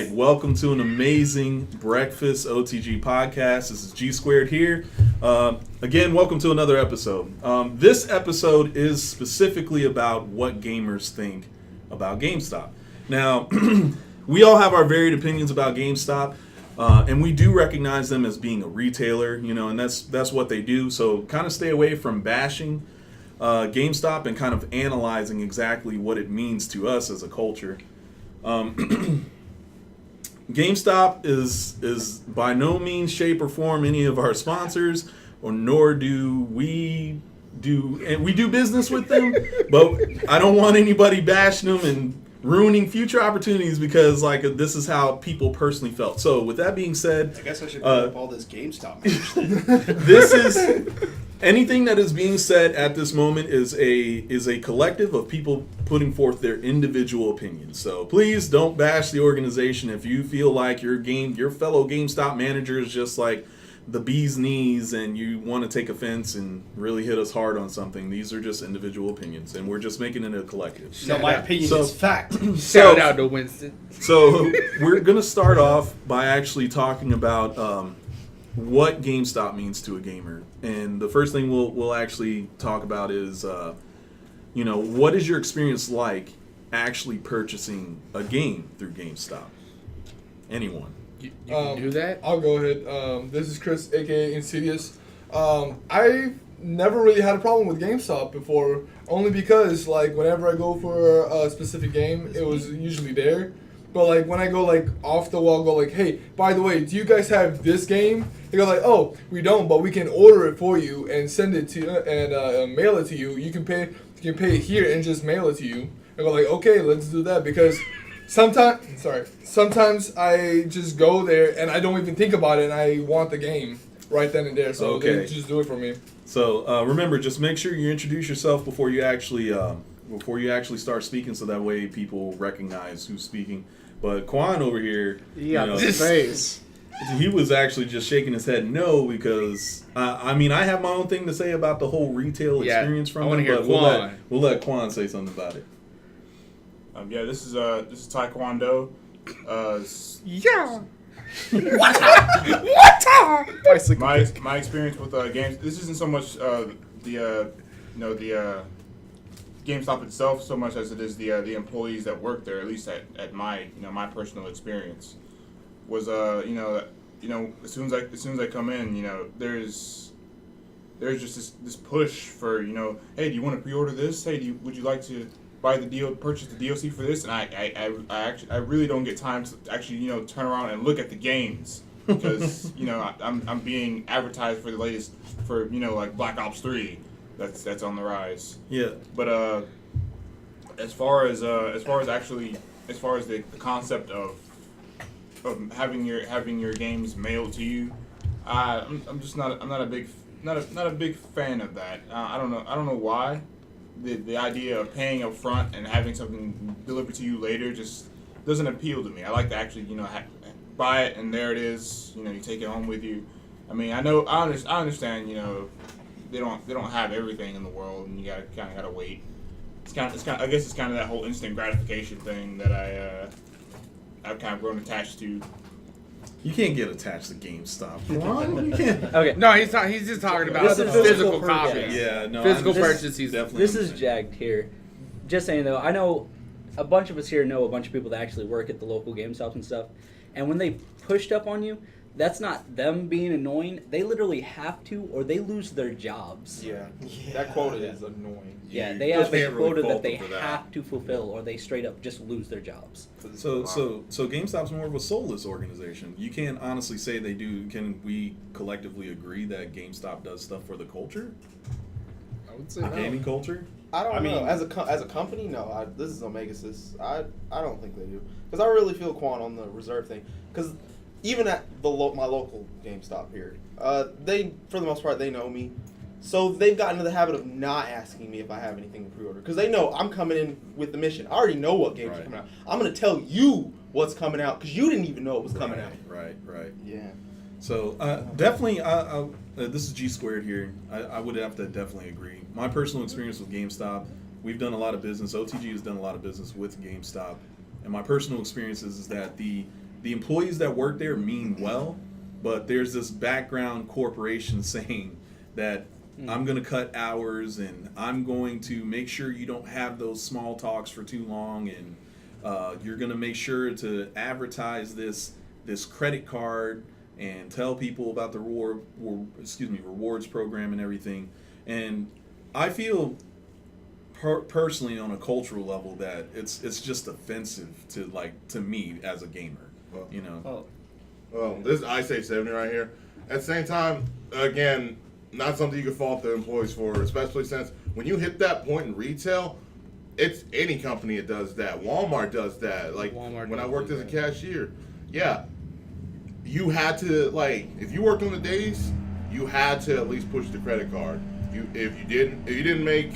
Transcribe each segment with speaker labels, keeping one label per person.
Speaker 1: right, welcome to an amazing breakfast OTG podcast. This is Gsquared here. Again, welcome to another episode. This episode is specifically about what gamers think about GameStop. Now, we all have our varied opinions about GameStop, and we do recognize them as being a retailer, and that's what they do. So kind of stay away from bashing GameStop and kind of analyzing exactly what it means to us as a culture. GameStop is by no means, shape, or form any of our sponsors, or nor do we do business with them. But I don't want anybody bashing them and ruining future opportunities because this is how people personally felt. So with that being said,
Speaker 2: I guess I should put up all this GameStop.
Speaker 1: This is anything that is being said at this moment is a collective of people putting forth their individual opinions. So please don't bash the organization if you feel like your fellow GameStop manager is just like the bee's knees and you want to take offense and really hit us hard on something. These are just individual opinions, and we're just making it a collective.
Speaker 2: So my opinion is fact.
Speaker 3: Shout out to Winston.
Speaker 1: So we're going to start off by actually talking about what GameStop means to a gamer. And the first thing we'll actually talk about is, what is your experience like actually purchasing a game through GameStop? Anyone?
Speaker 3: You can do that?
Speaker 4: I'll go ahead. This is Chris, a.k.a. Insidious. I've never really had a problem with GameStop before, only because, whenever I go for a specific game, it was usually there. But, when I go, off the wall, go, hey, by the way, do you guys have this game? They go, oh, we don't, but we can order it for you and send it to you and mail it to you. You can pay it here and just mail it to you. I go, okay, let's do that, because sometimes I just go there and I don't even think about it and I want the game right then and there. So they just do it for me.
Speaker 1: So remember, just make sure you introduce yourself before you actually start speaking, so that way people recognize who's speaking. But Quan over here,
Speaker 3: face.
Speaker 1: He was actually just shaking his head no, because I have my own thing to say about the whole retail experience from him, but we'll let Quan say something about it.
Speaker 5: This is Tae Quan Do. My experience with games. This isn't so much the GameStop itself so much as it is the employees that work there. At least at my my personal experience was as soon as I come in, there's just this push for hey, do you want to pre-order this? Hey, would you like to purchase the DLC for this? And I really don't get time to actually turn around and look at the games because I'm being advertised for the latest for Black Ops 3 that's on the rise.
Speaker 1: Yeah.
Speaker 5: But as far as the concept of having your games mailed to you, I'm not a big fan of that. I don't know why. The idea of paying up front and having something delivered to you later just doesn't appeal to me. I like to actually, buy it and there it is. You take it home with you. I understand. They don't have everything in the world, and you gotta wait. I guess it's kind of that whole instant gratification thing that I've kind of grown attached to.
Speaker 1: You can't get attached to GameStop. You can't.
Speaker 3: Okay. No, he's just talking about the physical copy.
Speaker 1: Yeah, no.
Speaker 3: Physical purchase.
Speaker 6: This is Jagd here. Just saying though, I know a bunch of us here know a bunch of people that actually work at the local GameStops and stuff. And when they pushed up on you, that's not them being annoying. They literally have to, or they lose their jobs.
Speaker 4: Yeah. That quota is annoying.
Speaker 6: Yeah, they have a quota that they have to fulfill, or they straight up just lose their jobs.
Speaker 1: So GameStop's more of a soulless organization. You can't honestly say they do. Can we collectively agree that GameStop does stuff for the culture?
Speaker 4: I would say
Speaker 1: gaming culture.
Speaker 7: I don't know. As a company, no. This is Omegaxis. I don't think they do, because I really feel Quan on the reserve thing. Because even at my local GameStop here, they, for the most part, they know me. So they've gotten into the habit of not asking me if I have anything to pre-order. Because they know I'm coming in with the mission. I already know what games are coming out. I'm going to tell you what's coming out because you didn't even know it was coming out.
Speaker 1: Right.
Speaker 7: Yeah.
Speaker 1: So definitely, this is Gsquared here. I would have to definitely agree. My personal experience with GameStop, we've done a lot of business. OTG has done a lot of business with GameStop. And my personal experience is that the the employees that work there mean well, but there's this background corporation saying that I'm going to cut hours and I'm going to make sure you don't have those small talks for too long, and you're going to make sure to advertise this credit card and tell people about the rewards program and everything. And I feel personally on a cultural level that it's just offensive to me as a gamer.
Speaker 8: Well, this is I say 70 right here. At the same time, again, not something you can fault the employees for, especially since when you hit that point in retail, it's any company that does that. Walmart does that. Like
Speaker 3: Walmart
Speaker 8: when I
Speaker 3: does
Speaker 8: worked
Speaker 3: do
Speaker 8: as a
Speaker 3: that.
Speaker 8: cashier, yeah, you had to if you worked on the days, you had to at least push the credit card. If you didn't make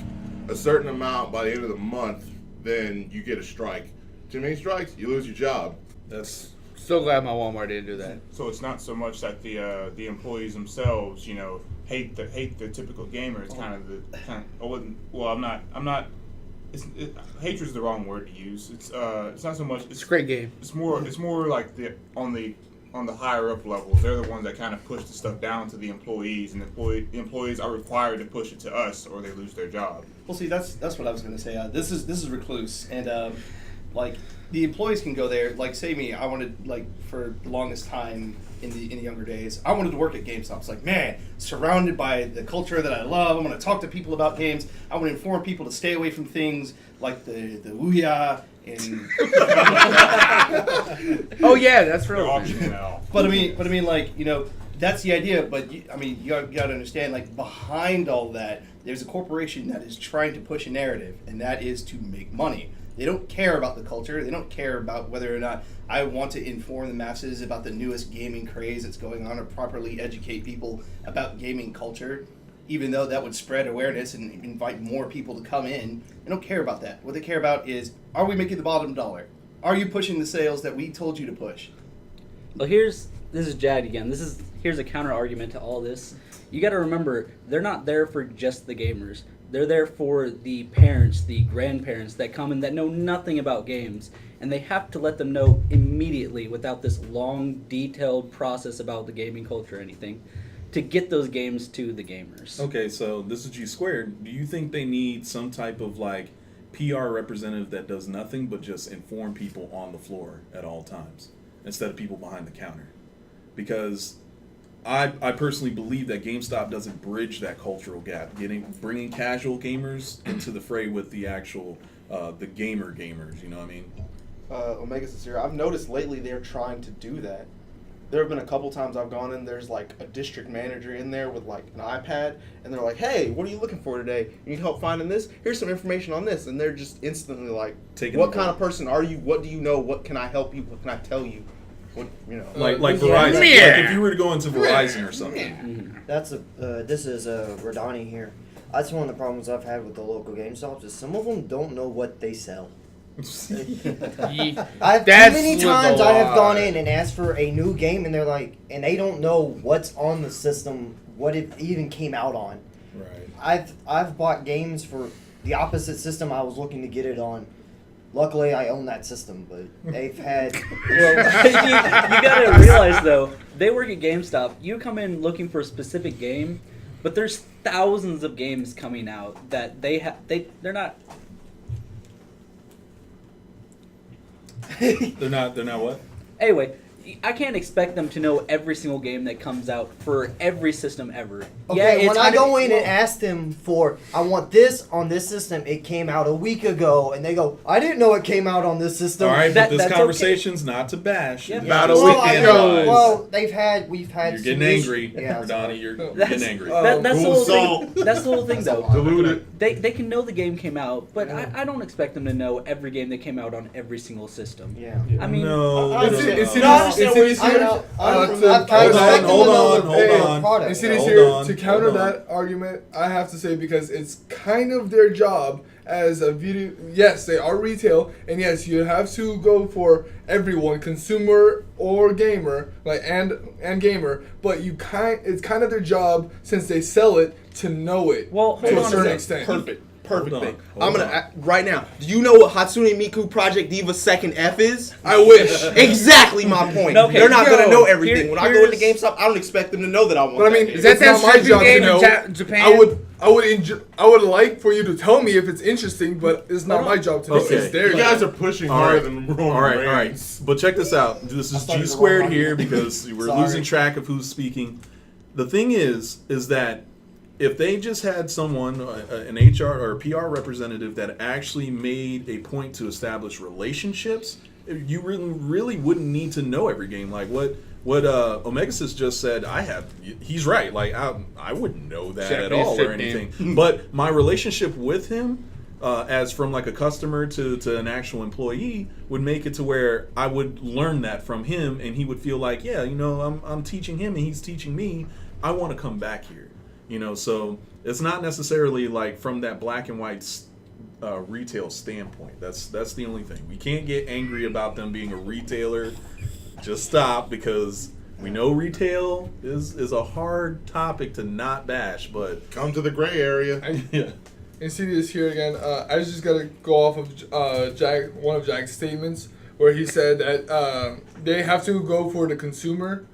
Speaker 8: a certain amount by the end of the month, then you get a strike. Too many strikes, you lose your job.
Speaker 1: That's
Speaker 3: So glad my Walmart didn't do that.
Speaker 5: So it's not so much that the employees themselves, hate the typical gamer. It's hatred's the wrong word to use. It's not so much.
Speaker 3: It's a great game.
Speaker 5: It's more like on the higher up levels. They're the ones that kind of push the stuff down to the employees, and the employees are required to push it to us, or they lose their job.
Speaker 2: Well, see, that's what I was going to say. This is Recluse, and the employees can go there. Like, say me, I wanted for the longest time in the younger days, I wanted to work at Gamestop. It's like, man, surrounded by the culture that I love. I'm going to talk to people about games. I want to inform people to stay away from things like the Ouya and.
Speaker 3: Oh yeah, that's
Speaker 5: They're
Speaker 3: real.
Speaker 5: auctioning it off.
Speaker 2: But I mean, that's the idea. But you got to understand, behind all that, there's a corporation that is trying to push a narrative, and that is to make money. They don't care about the culture. They don't care about whether or not I want to inform the masses about the newest gaming craze that's going on, or properly educate people about gaming culture, even though that would spread awareness and invite more people to come in. They don't care about that. What they care about is, are we making the bottom dollar? Are you pushing the sales that we told you to push?
Speaker 6: Well, this is Jagd again. Here's a counter argument to all this. You got to remember, they're not there for just the gamers. They're there for the parents, the grandparents that come in that know nothing about games, and they have to let them know immediately, without this long, detailed process about the gaming culture or anything, to get those games to the gamers.
Speaker 1: okay. So this is Gsquared. Do you think they need some type of PR representative that does nothing but just inform people on the floor at all times instead of people behind the counter? Because I personally believe that GameStop doesn't bridge that cultural gap, bringing casual gamers into the fray with the actual the gamers. You know what I mean?
Speaker 7: Omegaxis here. I've noticed lately they're trying to do that. There have been a couple times I've gone in. There's a district manager in there with an iPad, and they're like, "Hey, what are you looking for today? You need help finding this? Here's some information on this." And they're just instantly
Speaker 1: Taking
Speaker 7: "What
Speaker 1: the
Speaker 7: kind
Speaker 1: ball.
Speaker 7: of person are you? What do you know? What can I help you? What can I tell you?" What
Speaker 1: Like
Speaker 4: Yeah.
Speaker 1: Verizon.
Speaker 3: Yeah.
Speaker 1: Like if you were to go into Verizon or something.
Speaker 9: This is Haradani here. That's one of the problems I've had with the local GameStops is some of them don't know what they sell.
Speaker 3: That's
Speaker 9: Too many times I have gone in and asked for a new game, and they're like, and they don't know what's on the system, what it even came out on.
Speaker 1: Right.
Speaker 9: I've bought games for the opposite system I was looking to get it on. Luckily, I own that system, but they've had.
Speaker 6: Well, you gotta realize though, they work at GameStop. You come in looking for a specific game, but there's thousands of games coming out that they're not.
Speaker 1: They're not what?
Speaker 6: Anyway, I can't expect them to know every single game that comes out for every system ever.
Speaker 9: Okay, when I go in
Speaker 6: well,
Speaker 9: and ask them for, I want this on this system, it came out a week ago, and they go, I didn't know it came out on this system.
Speaker 1: All right,
Speaker 6: That-
Speaker 1: but this
Speaker 6: that's
Speaker 1: conversation's not to bash.
Speaker 6: Yeah.
Speaker 1: Not a
Speaker 9: Well,
Speaker 1: weekend.
Speaker 9: well, we've had.
Speaker 1: You're
Speaker 9: some
Speaker 1: getting
Speaker 9: issues-
Speaker 1: angry,
Speaker 9: Yeah,
Speaker 1: Haradani. You're
Speaker 6: That's,
Speaker 1: getting angry.
Speaker 6: that's the
Speaker 8: Cool
Speaker 6: whole
Speaker 8: salt.
Speaker 6: thing. That's the whole thing, though.
Speaker 8: Diluted.
Speaker 6: They can know the game came out, but I don't expect them to know every game that came out on every single system.
Speaker 9: Yeah.
Speaker 6: I mean,
Speaker 1: no.
Speaker 2: I
Speaker 1: no,
Speaker 2: understand.
Speaker 1: no.
Speaker 4: No, I
Speaker 2: understand
Speaker 4: Insidious
Speaker 2: what
Speaker 4: here.
Speaker 9: I know. I
Speaker 4: to-
Speaker 9: expect them to
Speaker 1: hold
Speaker 9: know
Speaker 1: on,
Speaker 9: the
Speaker 1: hold on.
Speaker 9: product.
Speaker 4: Insidious
Speaker 1: Hold
Speaker 4: here
Speaker 1: on,
Speaker 4: to counter
Speaker 1: hold on.
Speaker 4: that argument. I have to say, because it's kind of their job as a video. Yes, they are retail, and yes, you have to go for everyone, consumer or gamer, and gamer. But it's kind of their job, since they sell it, to know it
Speaker 6: well,
Speaker 4: to
Speaker 6: hold
Speaker 4: a
Speaker 6: on
Speaker 4: certain
Speaker 6: a second.
Speaker 4: extent.
Speaker 1: Perfect.
Speaker 7: Perfect
Speaker 1: Hold on,
Speaker 7: thing.
Speaker 1: hold
Speaker 7: I'm gonna
Speaker 1: on.
Speaker 7: right now. Do you know what Hatsune Miku Project Diva's second F is?
Speaker 4: I wish.
Speaker 7: Exactly my point.
Speaker 6: Okay,
Speaker 7: They're not gonna
Speaker 3: yo,
Speaker 7: know everything. When I go into
Speaker 6: here's-
Speaker 7: GameStop, I don't expect them to know that I want.
Speaker 4: But I mean,
Speaker 7: game.
Speaker 3: Is that
Speaker 4: it's not my
Speaker 3: stripping
Speaker 4: job to
Speaker 3: game in
Speaker 4: know.
Speaker 3: Japan?
Speaker 4: I would like for you to tell me if it's interesting, but it's not my job to know.
Speaker 1: Okay.
Speaker 4: It's their
Speaker 8: You
Speaker 4: job.
Speaker 8: guys are pushing
Speaker 1: All
Speaker 8: harder
Speaker 1: right.
Speaker 8: than Roman
Speaker 1: All right,
Speaker 8: Reigns.
Speaker 1: But check this out. This is
Speaker 9: started
Speaker 1: G
Speaker 9: the
Speaker 1: squared
Speaker 9: wrong
Speaker 1: here
Speaker 9: argument.
Speaker 1: because we're
Speaker 9: Sorry.
Speaker 1: losing track of who's speaking. The thing is that if they just had someone, an HR or a PR representative that actually made a point to establish relationships, you really wouldn't need to know every game. Like what Omegaxis just said, he's right. Like I wouldn't know that at
Speaker 3: Japanese
Speaker 1: all or
Speaker 3: strip game.
Speaker 1: anything. But my relationship with him, as from like a customer to an actual employee, would make it to where I would learn that from him, and he would feel like, yeah, I'm teaching him and he's teaching me. I want to come back here, So it's not necessarily like from that black and white retail standpoint. That's the only thing. We can't get angry about them being a retailer. Just stop, because we know retail is a hard topic to not bash, but
Speaker 8: Come to the gray area.
Speaker 1: yeah.
Speaker 4: Insidious here again. I just gotta go off of one of Jagd's statements where he said that they have to go for the consumer,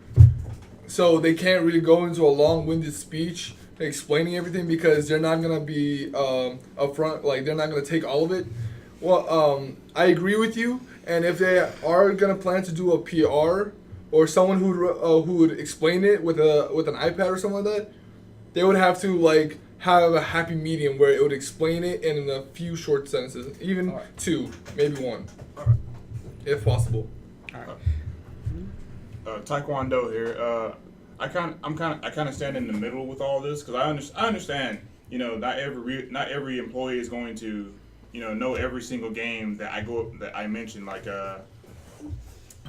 Speaker 4: so they can't really go into a long-winded speech explaining everything because they're not gonna be upfront. Like they're not gonna take all of it. Well, I agree with you. And if they are gonna plan to do a PR or someone who would explain it with an iPad or something like that, they would have to like have a happy medium where it would explain it in a few short sentences, even two, maybe one, if possible.
Speaker 5: Tae Quan Do here. I kind of stand in the middle with all this because I understand. Not every employee is going to, know every single game that I mentioned. Like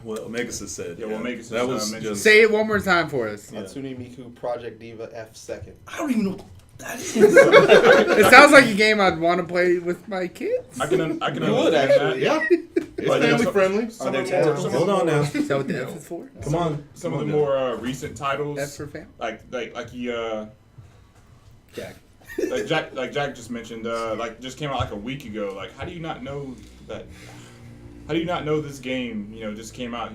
Speaker 1: What Omegaxis said.
Speaker 5: Yeah, what Omegaxis,
Speaker 1: that was
Speaker 5: mentioned.
Speaker 1: just
Speaker 3: Say it one more time for us.
Speaker 1: Yeah.
Speaker 7: Hatsune Miku Project Diva F second.
Speaker 2: I don't even know what that is.
Speaker 3: It sounds like a game I'd want to play with my kids.
Speaker 5: I can
Speaker 7: You
Speaker 5: understand
Speaker 7: would,
Speaker 5: that.
Speaker 7: actually.
Speaker 8: Yeah. It's
Speaker 5: But,
Speaker 8: family
Speaker 5: some-
Speaker 8: friendly.
Speaker 5: Some
Speaker 2: there
Speaker 5: of the more,
Speaker 2: tattles?
Speaker 5: some of
Speaker 1: Hold
Speaker 5: the
Speaker 1: on
Speaker 5: more-
Speaker 1: now.
Speaker 3: Is that what the F is for?
Speaker 1: Come on.
Speaker 5: Some
Speaker 1: Come
Speaker 5: of the
Speaker 1: on,
Speaker 5: more recent titles,
Speaker 3: F for fam?
Speaker 5: like
Speaker 6: Jack.
Speaker 5: Jack just mentioned, just came out like a week ago. Like, how do you not know that? How do you not know this game? Just came out.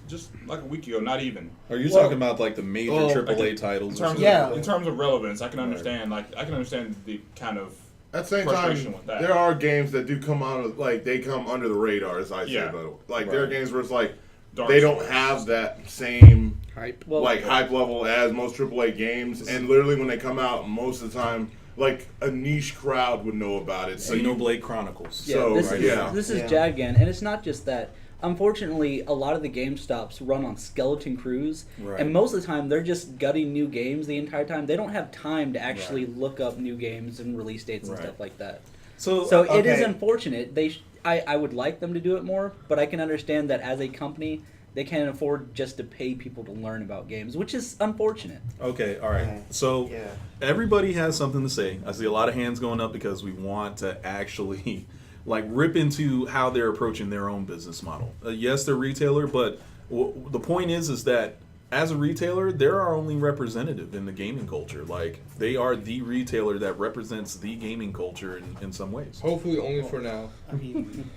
Speaker 5: Just like a week ago. Not even.
Speaker 1: Are you talking about like the major AAA
Speaker 5: like,
Speaker 1: titles?
Speaker 5: In
Speaker 1: Or
Speaker 5: terms,
Speaker 1: something?
Speaker 9: Yeah.
Speaker 5: of, in terms of relevance, I can understand. Like, I can understand the kind of
Speaker 8: At the same
Speaker 5: frustration
Speaker 8: time,
Speaker 5: with that.
Speaker 8: there are games that do come out like they come under the radar, as I say.
Speaker 5: Yeah.
Speaker 8: But like there are
Speaker 1: Right.
Speaker 8: games where it's like
Speaker 5: Dark
Speaker 8: they don't
Speaker 5: Souls.
Speaker 8: have that same
Speaker 3: Hype.
Speaker 6: Well,
Speaker 8: hype level as most AAA games, and literally when they come out, most of the time, like a niche crowd would know about it. So
Speaker 1: Xenoblade Chronicles.
Speaker 6: Yeah,
Speaker 8: So,
Speaker 6: this
Speaker 8: yeah.
Speaker 6: is
Speaker 9: Yeah.
Speaker 6: Jagd again, and it's not just that. Unfortunately, a lot of the GameStops run on skeleton crews,
Speaker 1: Right.
Speaker 6: and most of the time they're just gutting new games the entire time. They don't have time to actually look up new games and release dates and
Speaker 1: Right.
Speaker 6: stuff like that.
Speaker 1: So,
Speaker 6: So it is
Speaker 9: okay.
Speaker 6: unfortunate. I would like them to do it more, but I can understand that as a company, they can't afford just to pay people to learn about games, which is unfortunate.
Speaker 1: okay, all right.
Speaker 9: Okay.
Speaker 1: So
Speaker 9: Yeah.
Speaker 1: everybody has something to say. I see a lot of hands going up because we want to actually like rip into how they're approaching their own business model. Yes, they're a retailer, but the point is that as a retailer, they're our only representative in the gaming culture. Like they are the retailer that represents the gaming culture in some ways.
Speaker 4: Hopefully, only for now.
Speaker 2: I mean,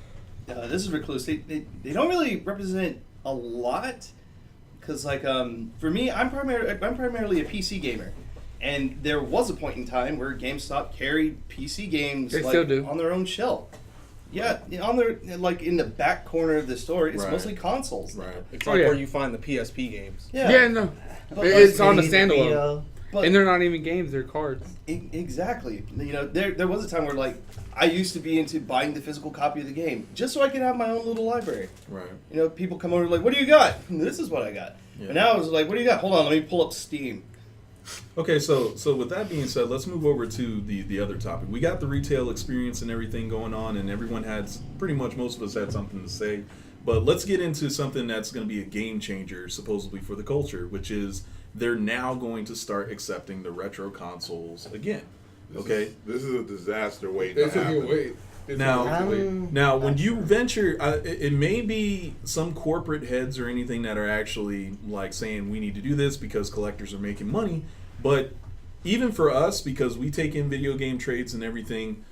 Speaker 2: this is Recluse. They don't really represent a lot, because for me, I'm primarily a PC gamer, and there was a point in time where GameStop carried PC games
Speaker 3: They still do.
Speaker 2: on their own shelf. Yeah, on their in the back corner of the store, it's
Speaker 1: Right.
Speaker 2: mostly consoles.
Speaker 1: Right.
Speaker 7: It's
Speaker 3: Oh,
Speaker 7: like
Speaker 3: yeah.
Speaker 7: where you find the PSP games.
Speaker 3: Yeah, no.
Speaker 2: But
Speaker 3: It's on the
Speaker 9: Need
Speaker 3: standalone.
Speaker 9: Vita.
Speaker 2: but
Speaker 3: And they're not even games, they're cards.
Speaker 2: Exactly. There was a time where I used to be into buying the physical copy of the game just so I could have my own little library.
Speaker 1: Right.
Speaker 2: People come over like, "What do you got?" And this is what I got.
Speaker 1: Yeah.
Speaker 2: And now I was like, "What do you got?" Hold on, let me pull up Steam.
Speaker 1: Okay, so with that being said, let's move over to the other topic. We got the retail experience and everything going on, and everyone had pretty much most of us had something to say. But let's get into something that's going to be a game changer, supposedly for the culture, which is they're now going to start accepting the retro consoles again. Okay.
Speaker 8: This is a disaster waiting to
Speaker 4: It's a good
Speaker 8: happen.
Speaker 4: wait. It's
Speaker 1: Now-
Speaker 4: a good wait.
Speaker 1: Now, when you venture, it may be some corporate heads or anything that are actually like saying we need to do this because collectors are making money. But even for us, because we take in video game trades and everything,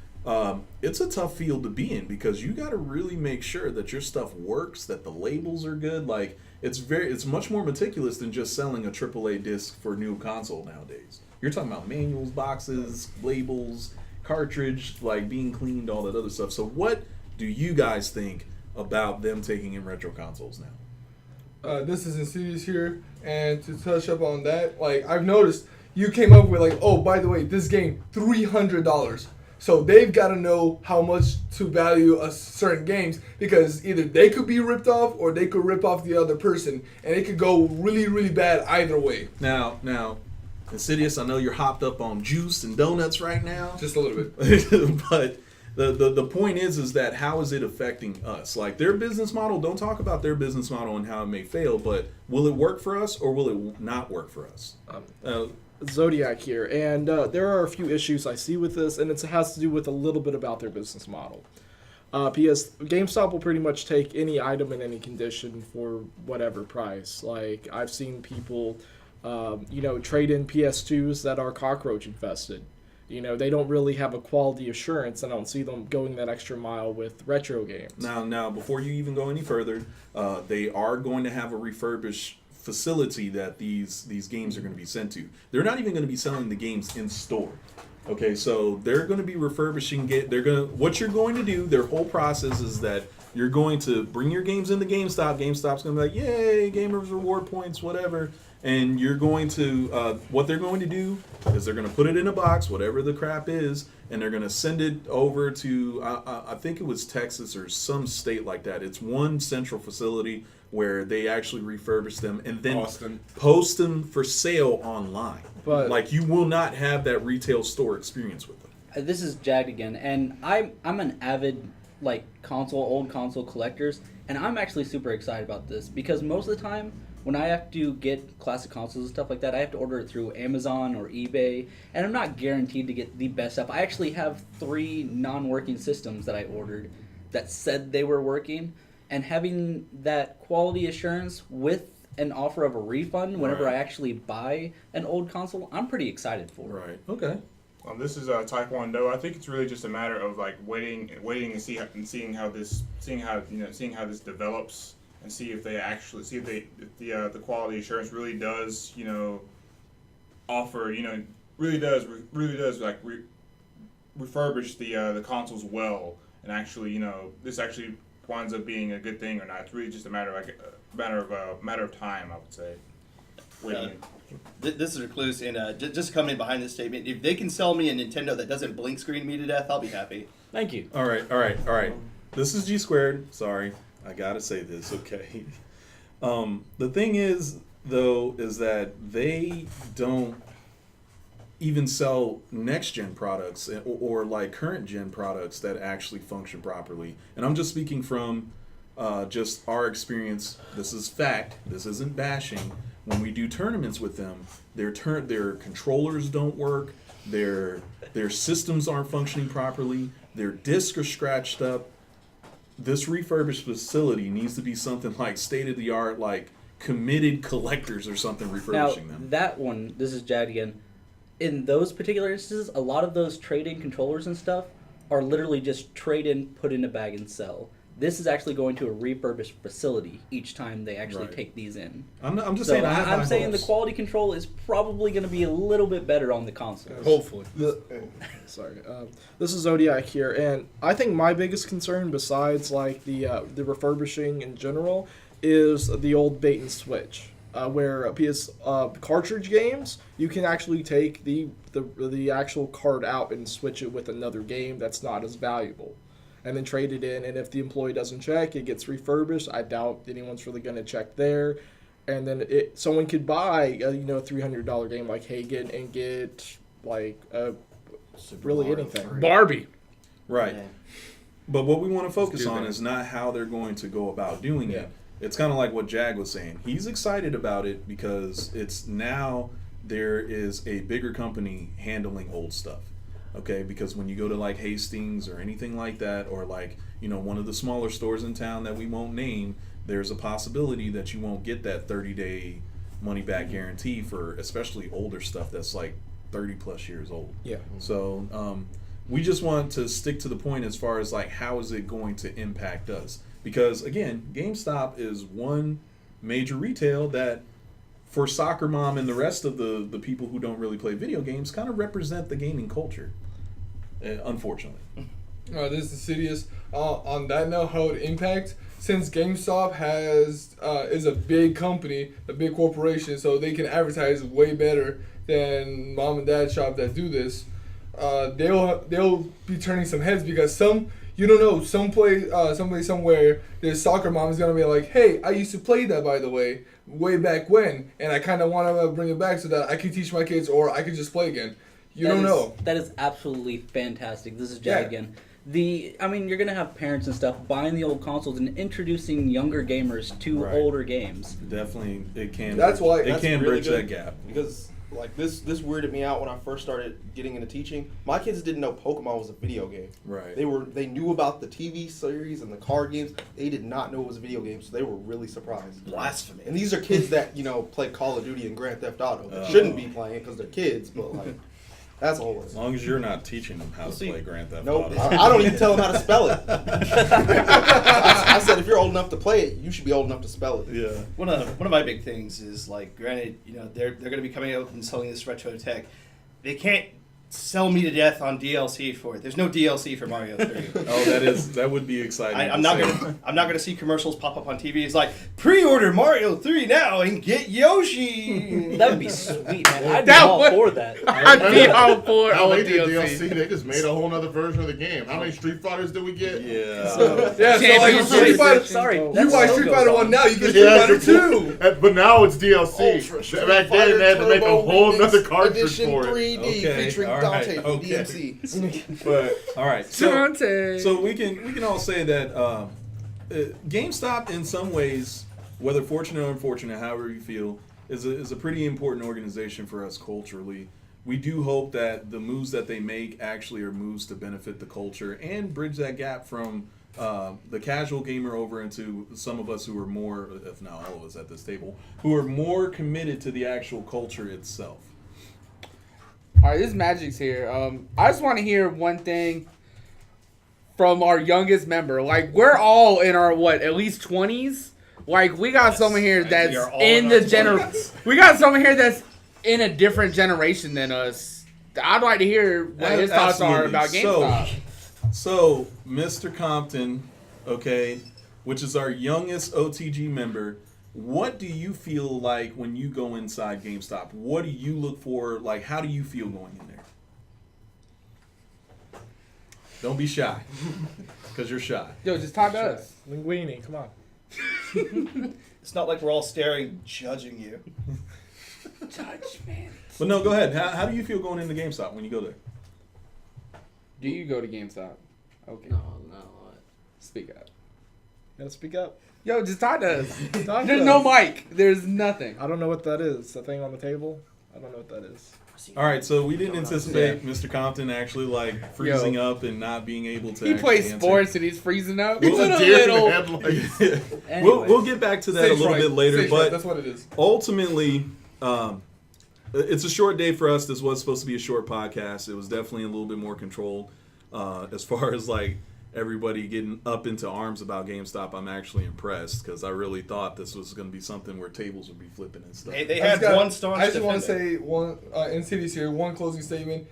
Speaker 1: it's a tough field to be in because you got to really make sure that your stuff works, that the labels are good. Like it's much more meticulous than just selling a AAA disc for a new console nowadays. You're talking about manuals, boxes, labels, cartridge, like being cleaned, all that other stuff. So what do you guys think about them taking in retro consoles now?
Speaker 4: This is Insidious here, and to touch up on that, like I've noticed you came up with like, oh, by the way, this game $300. So they've got to know how much to value a certain games because either they could be ripped off or they could rip off the other person, and it could go really, really bad either way.
Speaker 1: Now, Insidious, I know you're hopped up on juice and donuts right now.
Speaker 4: Just a little bit.
Speaker 1: But the point is that how is it affecting us? Like their business model, don't talk about their business model and how it may fail, but will it work for us or will it not work for us?
Speaker 3: Zodiac here, and there are a few issues I see with this, and it has to do with a little bit about their business model. GameStop will pretty much take any item in any condition for whatever price. Like I've seen people, trade in PS2s that are cockroach infested. They don't really have a quality assurance, and I don't see them going that extra mile with retro games.
Speaker 1: Now, before you even go any further, they are going to have a refurbished facility that these games are going to be sent to. They're not even going to be selling the games in store. Okay, so they're going to be refurbishing it. What you're going to do, their whole process is that you're going to bring your games into GameStop. GameStop's going to be like, yay, gamers reward points, whatever. And you're going to, what they're going to do is they're going to put it in a box, whatever the crap is, and they're going to send it over to, I think it was Texas or some state like that. It's one central facility where they actually refurbish them and then post them for sale online.
Speaker 3: But
Speaker 1: like you will not have that retail store experience with them.
Speaker 6: This is Jagd again, and I'm an avid old console collectors, and I'm actually super excited about this because most of the time when I have to get classic consoles and stuff like that, I have to order it through Amazon or eBay, and I'm not guaranteed to get the best stuff. I actually have 3 non-working systems that I ordered that said they were working, and having that quality assurance with an offer of a refund whenever I actually buy an old console, I'm pretty excited for.
Speaker 1: Right. Okay.
Speaker 5: This is Tae Quan Do. I think it's really just a matter of waiting and seeing how this develops, and see if the quality assurance really does offer really does refurbish the consoles well, and actually this actually winds up being a good thing or not. It's really just a matter of time, I would say. Waiting.
Speaker 2: This is Recluse, and just coming behind this statement, if they can sell me a Nintendo that doesn't blink screen me to death, I'll be happy.
Speaker 6: Thank you.
Speaker 1: All right. This is Gsquared. Sorry, I gotta say this. Okay. The thing is, though, is that they don't even sell next gen products or like current gen products that actually function properly. And I'm just speaking from just our experience. This is fact. This isn't bashing. When we do tournaments with them, their controllers don't work. Their systems aren't functioning properly. Their discs are scratched up. This refurbished facility needs to be something like state of the art, like committed collectors or something refurbishing them.
Speaker 6: That one, this is Jagd again. In those particular instances, a lot of those trade-in controllers and stuff are literally just trade in, put in a bag, and sell. This is actually going to a refurbished facility each time they actually take these in.
Speaker 1: I'm just saying.
Speaker 6: I'm saying the quality control is probably going to be a little bit better on the console.
Speaker 3: Hopefully. This is Zodiac here, and I think my biggest concern, besides the refurbishing in general, is the old bait and switch, where PS cartridge games you can actually take the actual card out and switch it with another game that's not as valuable, and then trade it in, and if the employee doesn't check, it gets refurbished. I doubt anyone's really going to check there. And then someone could buy a $300 game like Hagen and get really anything.
Speaker 4: Barbie.
Speaker 1: Right.
Speaker 9: Yeah.
Speaker 1: But what we want to focus on is not how they're going to go about doing it. It's kind of like what Jag was saying. He's excited about it because it's now there is a bigger company handling old stuff. Okay, because when you go to like Hastings or anything like that, or one of the smaller stores in town that we won't name, there's a possibility that you won't get that 30-day money-back guarantee for especially older stuff that's like 30 plus years old.
Speaker 3: Yeah.
Speaker 1: So we just want to stick to the point as far as like how is it going to impact us? Because again, GameStop is one major retail that for Soccer Mom and the rest of the people who don't really play video games kind of represent the gaming culture, unfortunately.
Speaker 4: This is Insidious. On that note, how it impacts, since GameStop is a big company, a big corporation, so they can advertise way better than mom and dad shop that do this. They'll be turning some heads because someplace somewhere, this soccer mom is gonna be like, hey, I used to play that, by the way, way back when, and I kind of want to bring it back so that I can teach my kids, or I can just play again. You don't know.
Speaker 6: That is absolutely fantastic. This is Jagd again. You're gonna have parents and stuff buying the old consoles and introducing younger gamers to older games.
Speaker 1: Definitely, it can.
Speaker 7: That's why
Speaker 1: it can
Speaker 7: really
Speaker 1: bridge
Speaker 7: good,
Speaker 1: that gap.
Speaker 7: Because like this weirded me out when I first started getting into teaching. My kids didn't know Pokemon was a video game.
Speaker 1: Right.
Speaker 7: They knew about the TV series and the card games. They did not know it was a video game, so they were really surprised.
Speaker 2: Blasphemy.
Speaker 7: And these are kids that play Call of Duty and Grand Theft Auto. They shouldn't be playing because they're kids, but like. That's a whole.
Speaker 1: As long as you're not teaching them how to play Grand Theft Auto.
Speaker 7: Nope, I don't even tell them how to spell it. I said if you're old enough to play it, you should be old enough to spell it.
Speaker 1: Yeah.
Speaker 2: One of my big things is like, granted, they're going to be coming out and selling this retro tech. They can't sell me to death on DLC for it. There's no DLC for Mario 3.
Speaker 1: Oh, that would be exciting.
Speaker 2: I'm not gonna see commercials pop up on TV. It's like pre-order Mario 3 now and get Yoshi.
Speaker 6: That would be sweet, man. I'd be all for that.
Speaker 10: I'd be all for
Speaker 8: How
Speaker 10: all
Speaker 8: they did
Speaker 10: DLC.
Speaker 8: DLC, they just made a whole other version of the game. How many Street Fighters did we get?
Speaker 1: Yeah.
Speaker 4: So like Street Fighter,
Speaker 6: Sorry,
Speaker 4: you
Speaker 6: that
Speaker 4: buy
Speaker 6: still
Speaker 4: Street
Speaker 6: goes
Speaker 4: Fighter
Speaker 6: on.
Speaker 4: 1 now, you get Street Fighter 2.
Speaker 8: But now it's DLC.
Speaker 7: Ultra Street
Speaker 8: Back then
Speaker 7: Fighter
Speaker 8: they had to make a
Speaker 7: Turbo
Speaker 8: whole
Speaker 7: Remix
Speaker 8: nother cartridge
Speaker 7: Edition
Speaker 8: for it.
Speaker 7: 3D
Speaker 1: Okay,
Speaker 7: featuring
Speaker 1: all
Speaker 7: Dante
Speaker 1: right,
Speaker 7: from
Speaker 1: okay.
Speaker 7: DMC.
Speaker 1: But all right.
Speaker 10: Dante.
Speaker 1: So we can all say that GameStop, in some ways, whether fortunate or unfortunate, however you feel, is a pretty important organization for us culturally. We do hope that the moves that they make actually are moves to benefit the culture and bridge that gap from the casual gamer over into some of us who are more, if not all of us at this table, who are more committed to the actual culture itself.
Speaker 10: All right, this is Magic's here. I just want to hear one thing from our youngest member. Like, we're all in our, at least 20s? Like, we got someone here that's in the we got someone here that's in a different generation than us. I'd like to hear what his thoughts are about GameStop.
Speaker 1: So, Mr. Compton, okay, which is our youngest OTG member, what do you feel like when you go inside GameStop? What do you look for? Like, how do you feel going in there? Don't be shy, because you're shy.
Speaker 10: Yo, just talk to us.
Speaker 3: Linguini, come on.
Speaker 2: It's not like we're all staring, judging you.
Speaker 10: Judgment.
Speaker 1: But no, go ahead. How do you feel going into GameStop when you go there?
Speaker 10: Do you go to GameStop? Okay.
Speaker 11: No.
Speaker 10: Speak up.
Speaker 3: Gotta speak up.
Speaker 10: Yo, just talk to us.
Speaker 3: Talk to
Speaker 10: There's
Speaker 3: us.
Speaker 10: no mic. There's nothing.
Speaker 3: I don't know what that is. The thing on the table? I don't know what that is.
Speaker 1: All right, so we didn't anticipate Mr. Compton actually like freezing up and not being able to.
Speaker 10: He
Speaker 1: actually
Speaker 10: plays
Speaker 1: answer.
Speaker 10: sports and he's freezing up.
Speaker 8: It's a deer in the headlights.
Speaker 1: We'll get back to that a little bit later, but
Speaker 4: that's what it is.
Speaker 1: ultimately, it's a short day for us. This was supposed to be a short podcast. It was definitely a little bit more controlled as far as like everybody getting up into arms about GameStop. I'm actually impressed because I really thought this was going to be something where tables would be flipping and stuff.
Speaker 2: They had one staunch
Speaker 4: I just want to
Speaker 2: defender.
Speaker 4: say one Insidious here. One closing statement.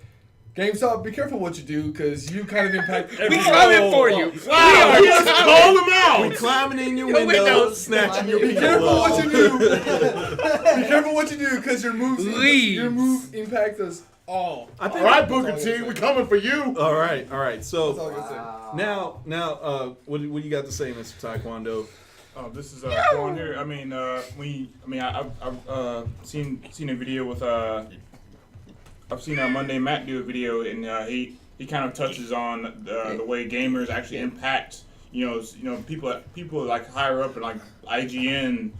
Speaker 4: GameStop, be careful what you do because you kind of impact.
Speaker 10: We coming for you.
Speaker 8: Wow, you just called them out.
Speaker 1: We climbing in your
Speaker 10: Your
Speaker 1: windows,
Speaker 10: windows.
Speaker 1: snatching your
Speaker 4: Be
Speaker 1: people
Speaker 4: careful
Speaker 1: off.
Speaker 4: what you do. Be careful what you do because your moves impact us all.
Speaker 1: I think.
Speaker 8: All right,
Speaker 4: That's all
Speaker 8: Booker
Speaker 4: I
Speaker 8: T,
Speaker 4: gotta
Speaker 8: we
Speaker 4: say.
Speaker 8: coming for you.
Speaker 1: All right. So
Speaker 4: That's all I gotta say.
Speaker 1: now, what do you got to say, Mr. Tae Quan Do?
Speaker 5: Oh, this is Quan here. I mean, I've seen a video with I've seen Monday Matt do a video, and he kind of touches on the way gamers actually impact people like higher up and like IGN,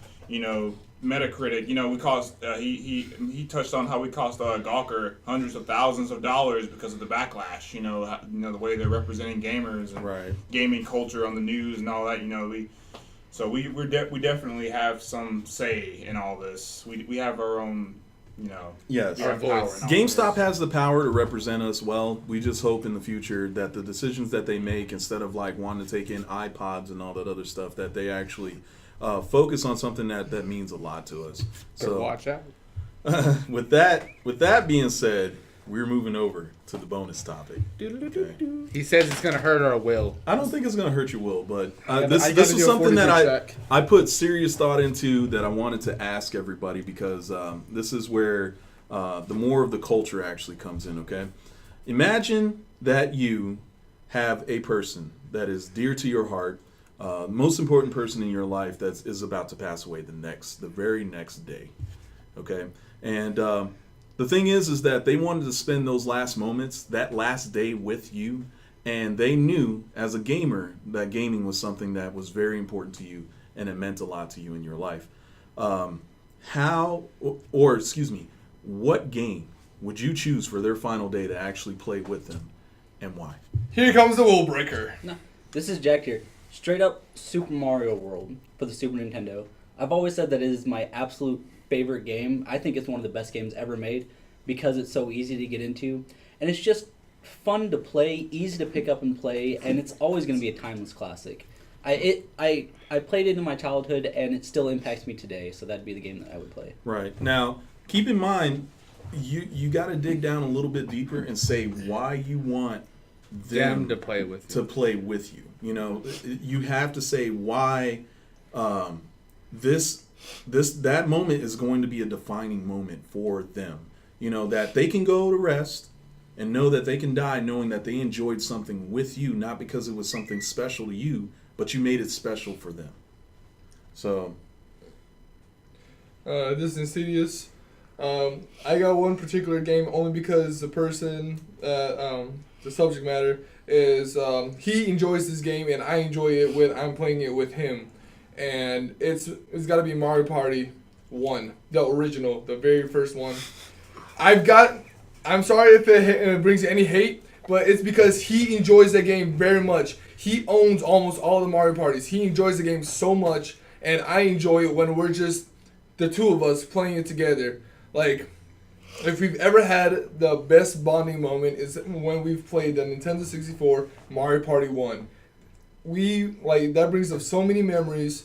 Speaker 5: Metacritic. We cost he touched on how we cost Gawker hundreds of thousands of dollars because of the backlash. The way they're representing gamers and gaming culture on the news and all that. We definitely have some say in all this. We have our own
Speaker 1: Yes.
Speaker 5: our
Speaker 10: voice.
Speaker 5: power and all
Speaker 1: GameStop
Speaker 5: this.
Speaker 1: has the power to represent us well. We just hope in the future that the decisions that they make, instead of like wanting to take in iPods and all that other stuff, that they actually focus on something that means a lot to us.
Speaker 10: So
Speaker 1: So
Speaker 10: watch out.
Speaker 1: with that being said, we're moving over to the bonus topic. Okay.
Speaker 10: He says it's gonna hurt our will.
Speaker 1: I don't think it's gonna hurt your will, but
Speaker 3: I
Speaker 1: this
Speaker 3: gotta
Speaker 1: was
Speaker 3: do a
Speaker 1: something that
Speaker 3: 43 check.
Speaker 1: I put serious thought into, that I wanted to ask everybody, because this is where the more of the culture actually comes in. Okay, imagine that you have a person that is dear to your heart, most important person in your life that is about to pass away the very next day. Okay, and the thing is that they wanted to spend those last moments, that last day with you, and they knew as a gamer that gaming was something that was very important to you and it meant a lot to you in your life. What game would you choose for their final day to actually play with them, and why?
Speaker 4: Here comes the will breaker.
Speaker 6: No, this is Jack here. Straight up Super Mario World for the Super Nintendo. I've always said that it is my absolute favorite game. I think it's one of the best games ever made because it's so easy to get into. And it's just fun to play, easy to pick up and play, and it's always going to be a timeless classic. I played it in my childhood, and it still impacts me today, so that'd be the game that I would play.
Speaker 1: Right. Now, keep in mind, you got to dig down a little bit deeper and say why you want them
Speaker 10: to play with you.
Speaker 1: to play with you. You know, you have to say why that moment is going to be a defining moment for them. You know, that they can go to rest and know that they can die knowing that they enjoyed something with you, not because it was something special to you, but you made it special for them. So,
Speaker 4: This is Insidious. I got one particular game only because the person, the subject matter, is he enjoys this game and I enjoy it when I'm playing it with him. And it's got to be Mario Party 1, the original, the very first one. I'm sorry if it brings any hate, but it's because he enjoys that game very much. He owns almost all the Mario Parties. He enjoys the game so much, and I enjoy it when we're just the two of us playing it together. Like, if we've ever had the best bonding moment is when we've played the Nintendo 64 Mario Party 1. That brings up so many memories.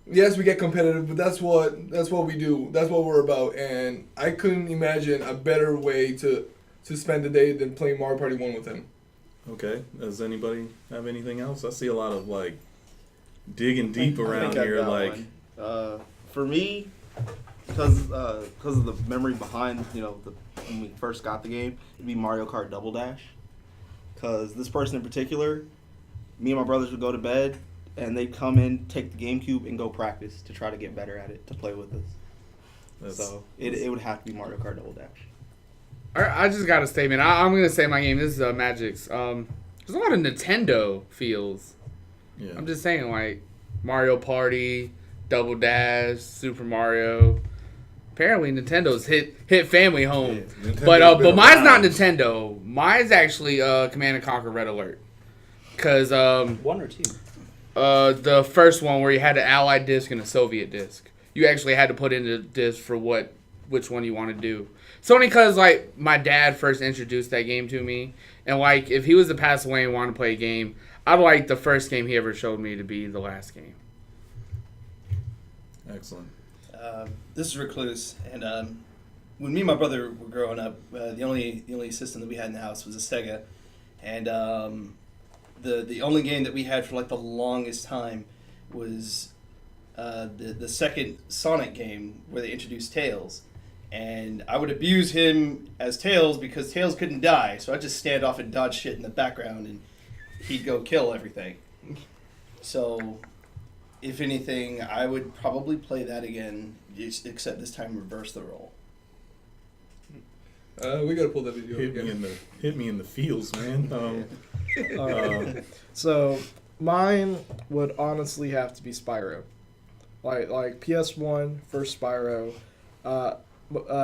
Speaker 4: Yes, we get competitive, but that's what we do. That's what we're about, and I couldn't imagine a better way to spend the day than playing Mario Party 1 with him.
Speaker 1: okay. Does anybody have anything else? I see a lot of like digging deep around
Speaker 7: think I've
Speaker 1: here.
Speaker 7: got
Speaker 1: Like,
Speaker 7: one. For me, because of the memory behind when we first got the game, it'd be Mario Kart Double Dash. Because this person in particular, me and my brothers would go to bed, and they'd come in, take the GameCube, and go practice to try to get better at it, to play with us. So it would have to be Mario Kart Double Dash.
Speaker 10: I just got a statement. I'm gonna say my game. This is Magix. There's a lot of Nintendo feels.
Speaker 1: yeah.
Speaker 10: I'm just saying, like Mario Party, Double Dash, Super Mario. Apparently, Nintendo's hit family home.
Speaker 8: Yeah, Nintendo's
Speaker 10: but
Speaker 8: been
Speaker 10: mine's not
Speaker 8: around.
Speaker 10: Nintendo. Mine's actually Command and Conquer Red Alert. Cause
Speaker 6: One or two?
Speaker 10: the first one where you had an Allied disc and a Soviet disc. You actually had to put in the disc for which one you want to do. It's only because, like, my dad first introduced that game to me. And, like, if he was to pass away and want to play a game, I'd like the first game he ever showed me to be the last game.
Speaker 1: Excellent.
Speaker 2: This is Recluse, and when me and my brother were growing up, the only system that we had in the house was a Sega, and the only game that we had for like the longest time was the second Sonic game where they introduced Tails. And I would abuse him as Tails because Tails couldn't die, so I'd just stand off and dodge shit in the background, and he'd go kill everything. So, if anything, I would probably play that again, except this time reverse the role.
Speaker 4: We gotta pull that video again.
Speaker 1: Hit me in the feels, man.
Speaker 3: So mine would honestly have to be Spyro. Like PS1 first Spyro.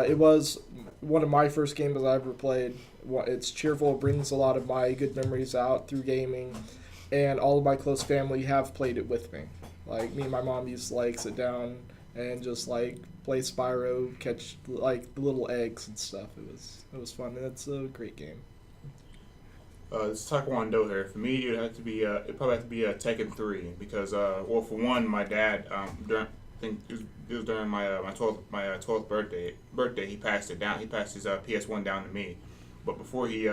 Speaker 3: It was one of my first games I ever played. It's cheerful. It brings a lot of my good memories out through gaming, and all of my close family have played it with me. Like me and my mom used to like sit down and just like play Spyro, catch like the little eggs and stuff. It was fun, and it's a great game.
Speaker 5: It's Tae Quan Do here. For me, it'd probably have to be Tekken 3 because, well, for one, my dad, I think it was during my 12th birthday, he passed it down. He passed his PS1 down to me, but before he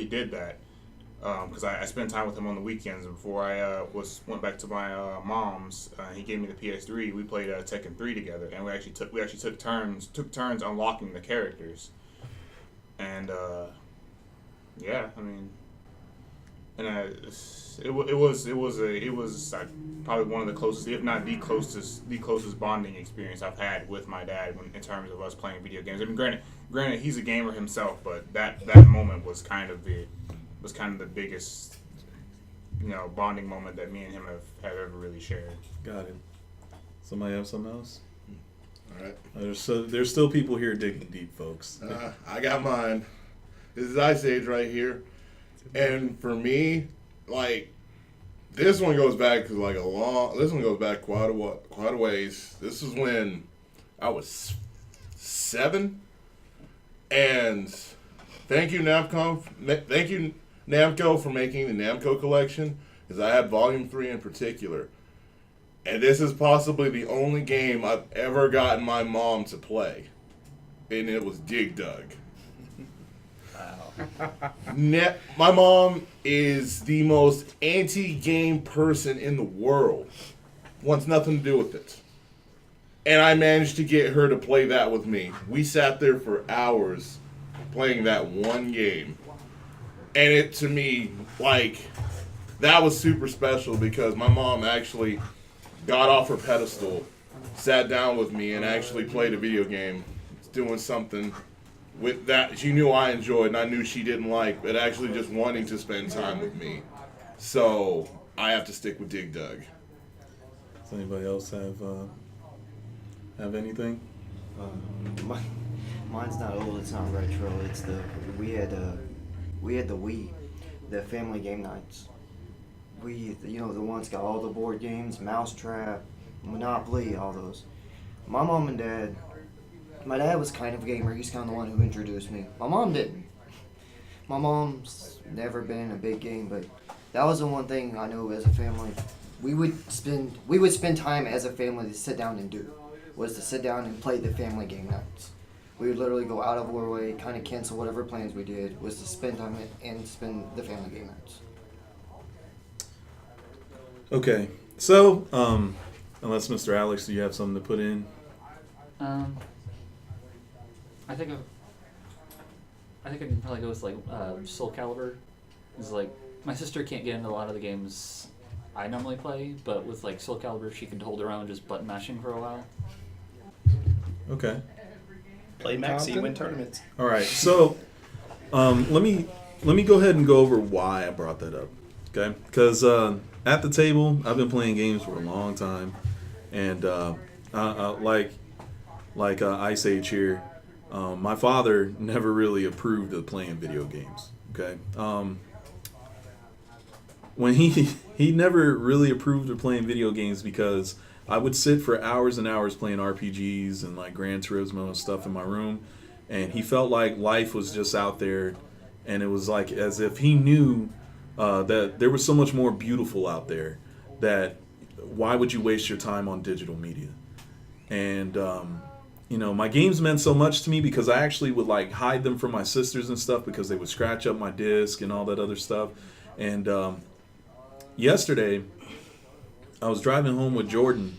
Speaker 5: did that, because I spent time with him on the weekends before I went back to my mom's. He gave me the PS3. We played Tekken 3 together, and we actually took turns unlocking the characters, and yeah, I mean, and it was probably one of the closest, if not the closest bonding experience I've had with my dad in terms of us playing video games. I mean, granted, he's a gamer himself, but that moment was kind of the biggest, bonding moment that me and him have ever really shared.
Speaker 1: Got it. Somebody have something else?
Speaker 8: All right.
Speaker 1: There's still people here digging deep, folks.
Speaker 8: I got mine. This is Ice Age right here. And for me, like, this one goes back to this one goes back quite a ways. This is when I was 7. And thank you, Namco for making the Namco collection, because I had Volume 3 in particular. And this is possibly the only game I've ever gotten my mom to play. And it was Dig Dug. My mom is the most anti-game person in the world. Wants nothing to do with it. And I managed to get her to play that with me. We sat there for hours playing that one game. And it, to me, that was super special because my mom actually got off her pedestal, sat down with me, and actually played a video game, doing something with that she knew I enjoyed and I knew she didn't like, but actually just wanting to spend time with me. So I have to stick with Dig Dug.
Speaker 1: Does anybody else have anything?
Speaker 9: Mine's not old. It's not retro. It's we had the Wii, the family game nights. The ones got all the board games, Mousetrap, Monopoly, all those. My mom and dad. My dad was kind of a gamer. He's kind of the one who introduced me. My mom didn't. My mom's never been a big game, but that was the one thing I knew as a family. We would spend time as a family to sit down and do, was to sit down and play the family game nights. We would literally go out of our way, kind of cancel whatever plans we did, was to spend time and spend the family game nights.
Speaker 1: Okay, so unless Mr. Alex, do you have something to put in?
Speaker 11: I think I can probably go with Soul Calibur. It's like my sister can't get into a lot of the games I normally play, but with Soul Calibur, she can hold her own just button mashing for a while.
Speaker 1: Okay.
Speaker 2: Play Maxi, win tournaments.
Speaker 1: All right, so let me go ahead and go over why I brought that up. Okay, because at the table, I've been playing games for a long time, and like Ice Age here. My father never really approved of playing video games. Okay, when he never really approved of playing video games because I would sit for hours and hours playing RPGs and Gran Turismo and stuff in my room, and he felt like life was just out there, and it was as if he knew that there was so much more beautiful out there. That why would you waste your time on digital media? And my games meant so much to me because I actually would hide them from my sisters and stuff because they would scratch up my disc and all that other stuff. And yesterday, I was driving home with Jordan,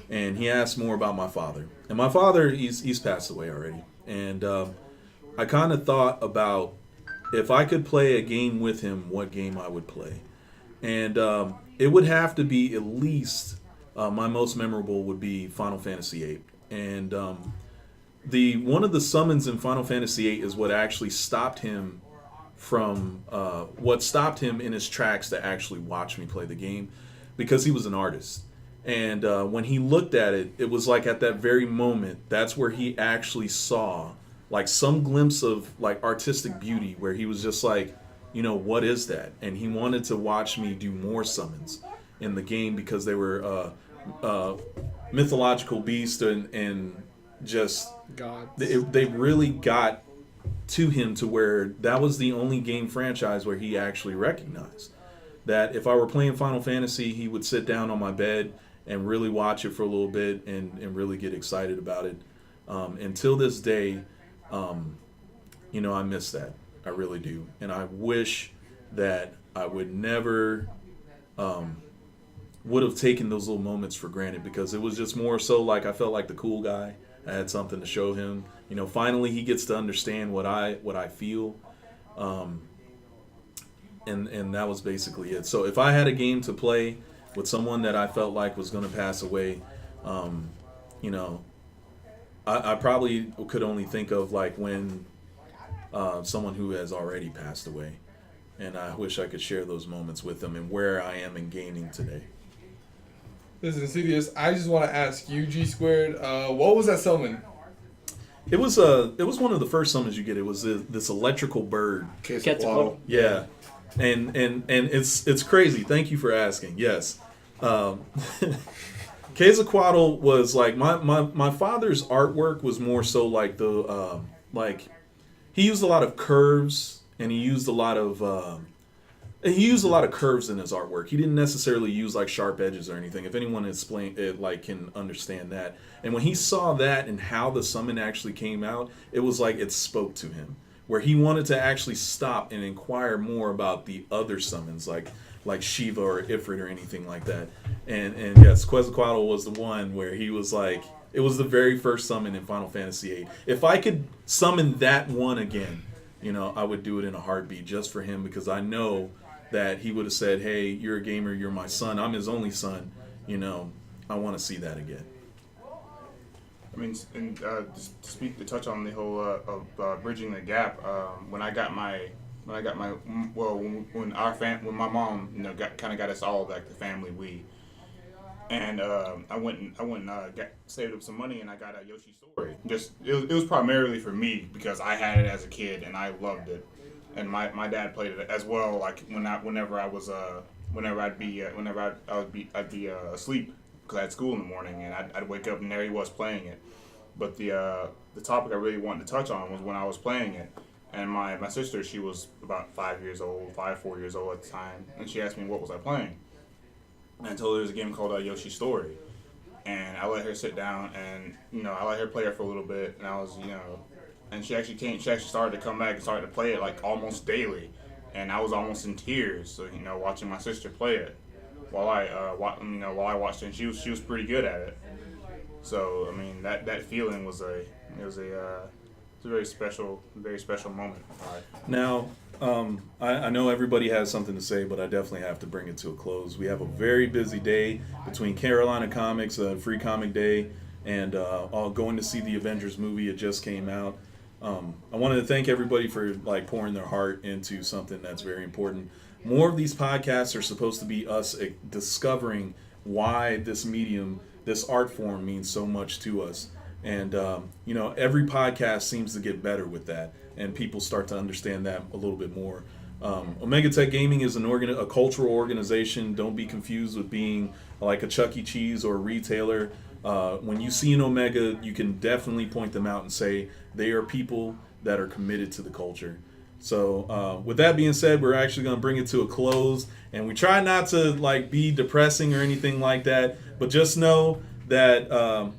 Speaker 1: and he asked more about my father. And my father, he's passed away already. And I kind of thought about if I could play a game with him, what game I would play. And it would have to be at least my most memorable would be Final Fantasy VIII. And one of the summons in Final Fantasy VIII is what actually stopped him from what stopped him in his tracks to actually watch me play the game, because he was an artist. And when he looked at it, it was at that very moment, that's where he actually saw some glimpse of artistic beauty, where he was just what is that? And he wanted to watch me do more summons in the game because they were mythological beast and just
Speaker 3: God.
Speaker 1: they really got to him to where that was the only game franchise where he actually recognized that if I were playing Final Fantasy, he would sit down on my bed and really watch it for a little bit and really get excited about it. Until this day, I miss that. I really do. And I wish that I would never would have taken those little moments for granted, because it was just more so like I felt like the cool guy. I had something to show him. Finally he gets to understand what I feel. And that was basically it. So if I had a game to play with someone that I felt like was going to pass away, I probably could only think of like when someone who has already passed away. And I wish I could share those moments with them and where I am in gaming today.
Speaker 4: This is Insidious. I just want to ask you, Gsquared, what was that summon?
Speaker 1: It was one of the first summons you get. It was this electrical bird.
Speaker 6: Quetzalcoatl.
Speaker 1: Yeah, and it's crazy. Thank you for asking. Yes, Quetzalcoatl was like my father's artwork was more so like the he used a lot of curves and he used a lot of curves in his artwork. He didn't necessarily use like sharp edges or anything. If anyone explain it, can understand that. And when he saw that and how the summon actually came out, it was like it spoke to him, where he wanted to actually stop and inquire more about the other summons, like Shiva or Ifrit or anything like that. And yes, Quetzalcoatl was the one where he was like, it was the very first summon in Final Fantasy VIII. If I could summon that one again, I would do it in a heartbeat just for him, because I know that he would have said, hey, you're a gamer, you're my son, I'm his only son, I want to see that again.
Speaker 5: I mean, and to touch on the whole of bridging the gap, when my mom got us all like the family Wii, and I went and saved up some money and I got a Yoshi Story. It was primarily for me because I had it as a kid and I loved it, and my dad played it as well. Like whenever I'd be asleep because I had school in the morning, and I'd wake up and there he was playing it. But the topic I really wanted to touch on was when I was playing it, and my sister, she was about 4 years old at the time, and she asked me what was I playing, and I told her there's a game called Yoshi Story, and I let her sit down and I let her play it for a little bit, and I was and she actually started to come back and started to play it like almost daily, and I was almost in tears, so watching my sister play it while I watched it, and she was pretty good at it. So I mean that feeling was a very special moment.
Speaker 1: Now, I know everybody has something to say, but I definitely have to bring it to a close. We have a very busy day between Carolina Comics, Free Comic Day, and going to see the Avengers movie. It just came out. I wanted to thank everybody for pouring their heart into something that's very important. More of these podcasts are supposed to be us discovering why this medium, this art form, means so much to us. And every podcast seems to get better with that, and people start to understand that a little bit more. Omega Tech Gaming is a cultural organization. Don't be confused with being like a Chuck E. Cheese or a retailer. When you see an Omega, you can definitely point them out and say they are people that are committed to the culture. So with that being said, we're actually going to bring it to a close, and we try not to be depressing or anything like that, but just know that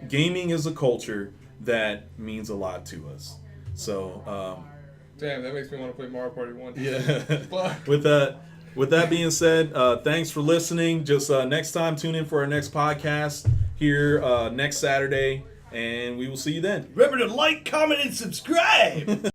Speaker 1: gaming is a culture that means a lot to us. So
Speaker 4: damn, that makes me want to play Mario Party 1.
Speaker 1: Yeah. With that being said, thanks for listening. Just next time, tune in for our next podcast here next Saturday, and we will see you then.
Speaker 2: Remember to like, comment, and subscribe.